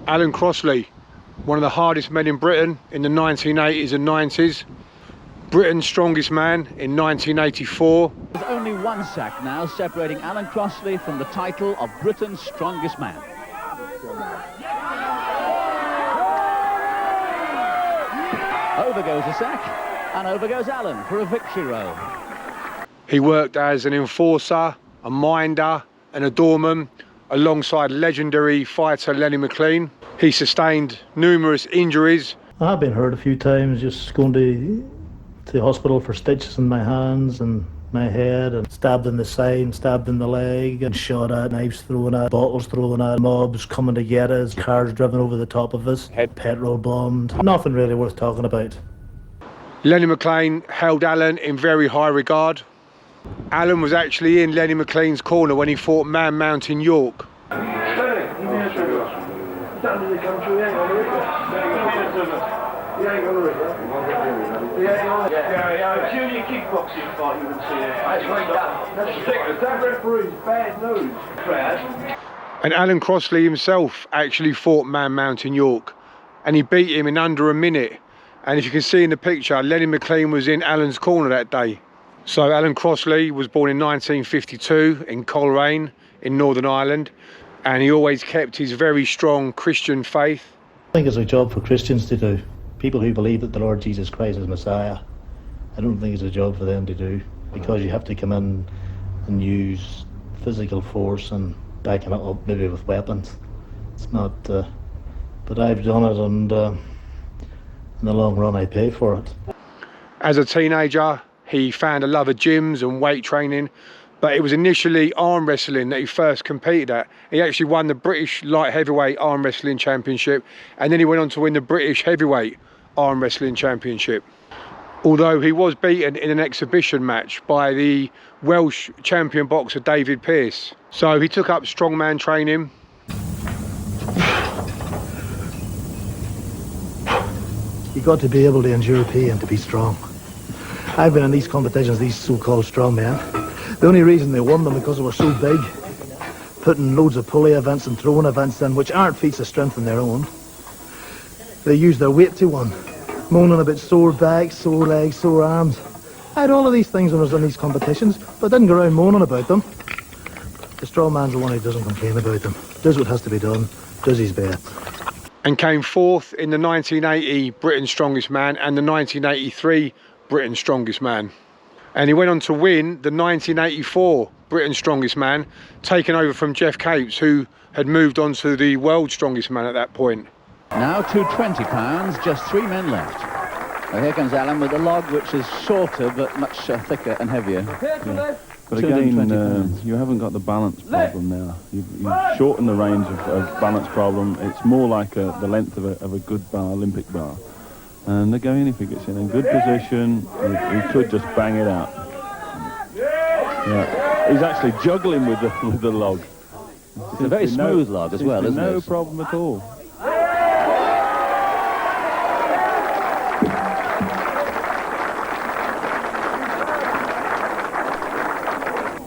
Allan Crossley, one of the hardest men in Britain in the 1980s and 90s. Britain's strongest man in 1984. There's only one sack now separating Allan Crossley from the title of Britain's strongest man. Over goes the sack, and over goes Allan for a victory roll. He worked as an enforcer, a minder and a doorman alongside legendary fighter Lenny McLean. He sustained numerous injuries. I have been hurt a few times, just going to the hospital for stitches in my hands and my head, and stabbed in the side and stabbed in the leg, and shot at, knives thrown at, bottles thrown at, mobs coming to get us, cars driven over the top of us, petrol bombed. Nothing really worth talking about. Lenny McLean held Allan in very high regard. Allan was actually in Lenny McLean's corner when he fought Man Mountain York. Junior kickboxing fight you would see that referee's bad news. And Allan Crossley himself actually fought Man Mountain York, and he beat him in under a minute. And if you can see in the picture, Lenny McLean was in Allan's corner that day. So Allan Crossley was born in 1952 in Coleraine in Northern Ireland, and he always kept his very strong Christian faith. I think it's a job for Christians to do. People who believe that the Lord Jesus Christ is Messiah, I don't think it's a job for them to do, because you have to come in and use physical force and backing it up maybe with weapons. It's not, but I've done it, and in the long run I pay for it. As a teenager, he found a love of gyms and weight training, but it was initially arm wrestling that he first competed at. He actually won the British Light Heavyweight Arm Wrestling Championship, and then he went on to win the British Heavyweight Arm Wrestling Championship. Although he was beaten in an exhibition match by the Welsh champion boxer David Pearce. So he took up strongman training. You got to be able to endure pain to be strong. I've been in these competitions, these so-called strongmen. The only reason they won them because they were so big, putting loads of pulley events and throwing events in, which aren't feats of strength on their own. They use their weight to win, moaning about sore backs, sore legs, sore arms. I had all of these things when I was in these competitions, but didn't go around moaning about them. The strong man's the one who doesn't complain about them, does what has to be done, does his best. And came fourth in the 1980 Britain's Strongest Man and the 1983 Britain's Strongest Man. And he went on to win the 1984 Britain's Strongest Man, taken over from Jeff Capes, who had moved on to the World's Strongest Man at that point. Now 220 pounds, just 3 men left. Well, here comes Allan with a log which is shorter but much thicker and heavier. Yeah. But again, you haven't got the balance problem now. You've shortened the range of balance problem. It's more like the length of a good bar, Olympic bar. And again, if he gets in a good position, he could just bang it out. Yeah. He's actually juggling with the log. It's a very smooth log as well, isn't it? No problem at all.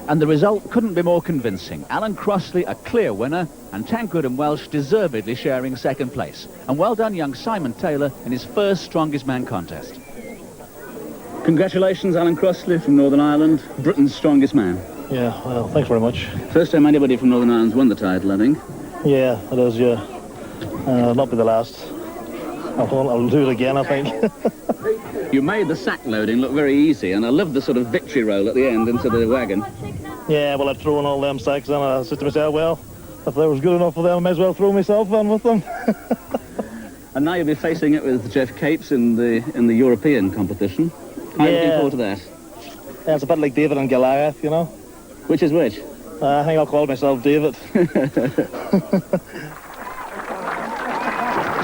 And the result couldn't be more convincing. Allan Crossley a clear winner, and Tancred and Welsh deservedly sharing second place. And well done young Simon Taylor in his first Strongest Man contest. Congratulations, Allan Crossley from Northern Ireland, Britain's Strongest Man. Yeah, well, thanks very much. First time anybody from Northern Ireland's won the title, I think. Yeah, it is, yeah. Not be the last. I'll do it again, I think. You made the sack loading look very easy, and I love the sort of victory roll at the end into the wagon. Yeah, well, I've thrown all them sacks in, and I said to myself, well, if they was good enough for them, I may as well throw myself in with them. And now you'll be facing it with Jeff Capes in the European competition. How are you looking forward to that? Yeah, it's a bit like David and Goliath, you know. Which is which? I think I'll call myself David.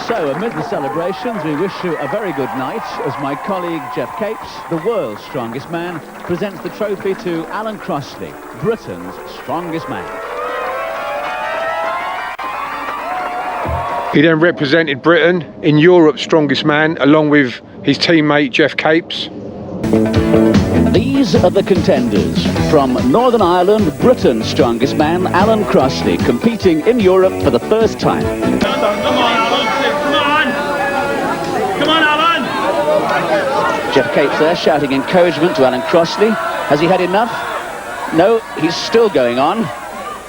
So, amid the celebrations, we wish you a very good night as my colleague Jeff Capes, the world's strongest man, presents the trophy to Allan Crossley, Britain's strongest man. He then represented Britain in Europe's Strongest Man, along with his teammate Jeff Capes. These are the contenders. From Northern Ireland, Britain's strongest man, Allan Crossley, competing in Europe for the first time. Come on. Jeff Capes there shouting encouragement to Allan Crossley. Has he had enough? No, he's still going on.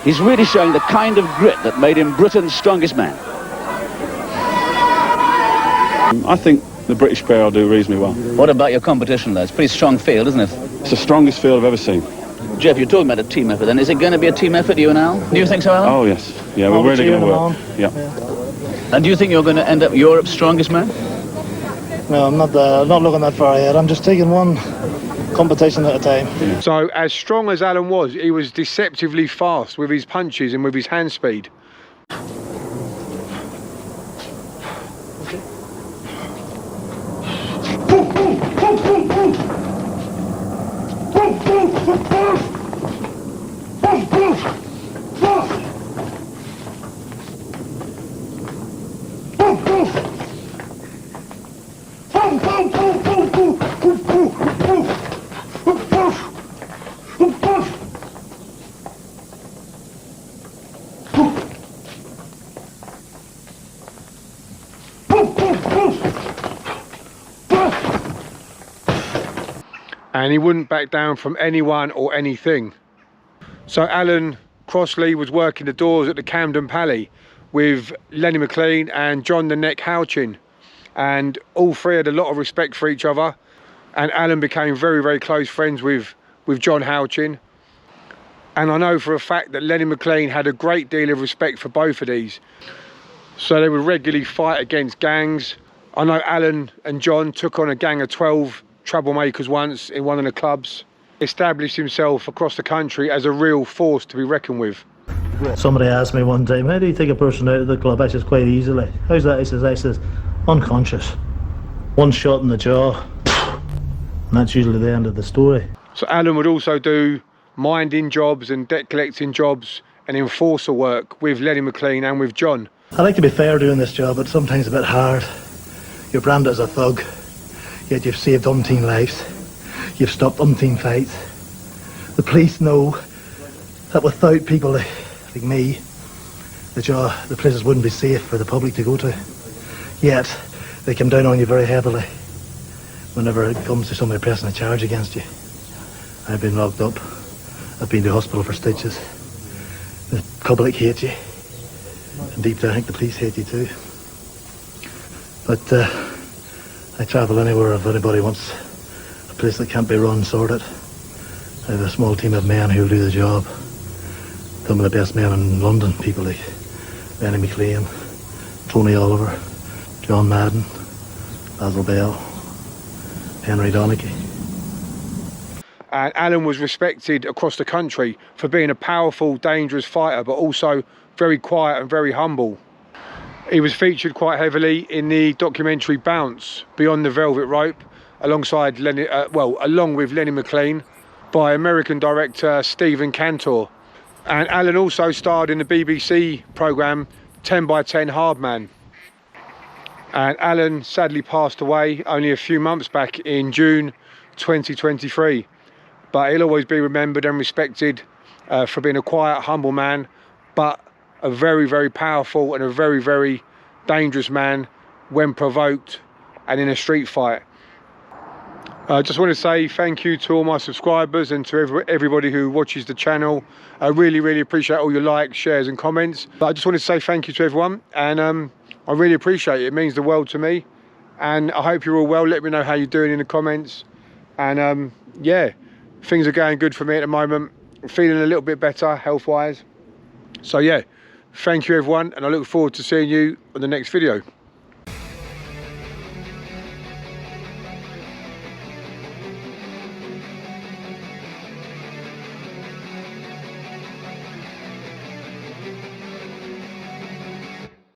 He's really showing the kind of grit that made him Britain's strongest man. I think the British pair will do reasonably well. What about your competition, though? It's a pretty strong field, isn't it? It's the strongest field I've ever seen. Jeff, you're talking about a team effort, then. Is it going to be a team effort, you and Al? Do you think so, Alan? Oh, yes. Yeah, we're really going to work. Yeah. And do you think you're going to end up Europe's strongest man? No, I'm not looking that far ahead. I'm just taking one competition at a time. Yeah. So as strong as Alan was, he was deceptively fast with his punches and with his hand speed. And he wouldn't back down from anyone or anything. So Allan Crossley was working the doors at the Camden Pally with Lenny McLean and John the Neck Houchin, and all three had a lot of respect for each other, and Allan became very, very close friends with John Houchin. And I know for a fact that Lenny McLean had a great deal of respect for both of these, so they would regularly fight against gangs. I know Allan and John took on a gang of 12 troublemakers once in one of the clubs, established himself across the country as a real force to be reckoned with. Somebody asked me one time, how do you take a person out of the club? I says, quite easily. How's that? I says, unconscious. One shot in the jaw, and that's usually the end of the story. So Allan would also do minding jobs and debt collecting jobs and enforcer work with Lenny McLean and with John. I like to be fair doing this job, but sometimes a bit hard. You're branded as a thug, yet you've saved umpteen lives. You've stopped umpteen fights. The police know that without people like me, the places wouldn't be safe for the public to go to. Yet, they come down on you very heavily whenever it comes to somebody pressing a charge against you. I've been locked up. I've been to hospital for stitches. The public hate you. And deep down, I think the police hate you too. But I travel anywhere if anybody wants a place that can't be run sorted. I have a small team of men who'll do the job. Some of the best men in London, people like Lenny McLean, Tony Oliver, John Madden, Basil Bell, Henry Donaghy. And Allan was respected across the country for being a powerful, dangerous fighter, but also very quiet and very humble. He was featured quite heavily in the documentary Bounce, Beyond the Velvet Rope, alongside along with Lenny McLean, by American director Stephen Cantor. And Allan also starred in the BBC programme 10 by 10 Hardman. And Allan sadly passed away only a few months back in June 2023. But he'll always be remembered and respected for being a quiet, humble man, but a very, very powerful and a very, very dangerous man when provoked and in a street fight. I just want to say thank you to all my subscribers and to everybody who watches the channel. I really, really appreciate all your likes, shares and comments. But I just wanted to say thank you to everyone, and I really appreciate it. It means the world to me, and I hope you're all well. Let me know how you're doing in the comments. And yeah, things are going good for me at the moment. I'm feeling a little bit better health-wise. So yeah, thank you everyone, and I look forward to seeing you on the next video.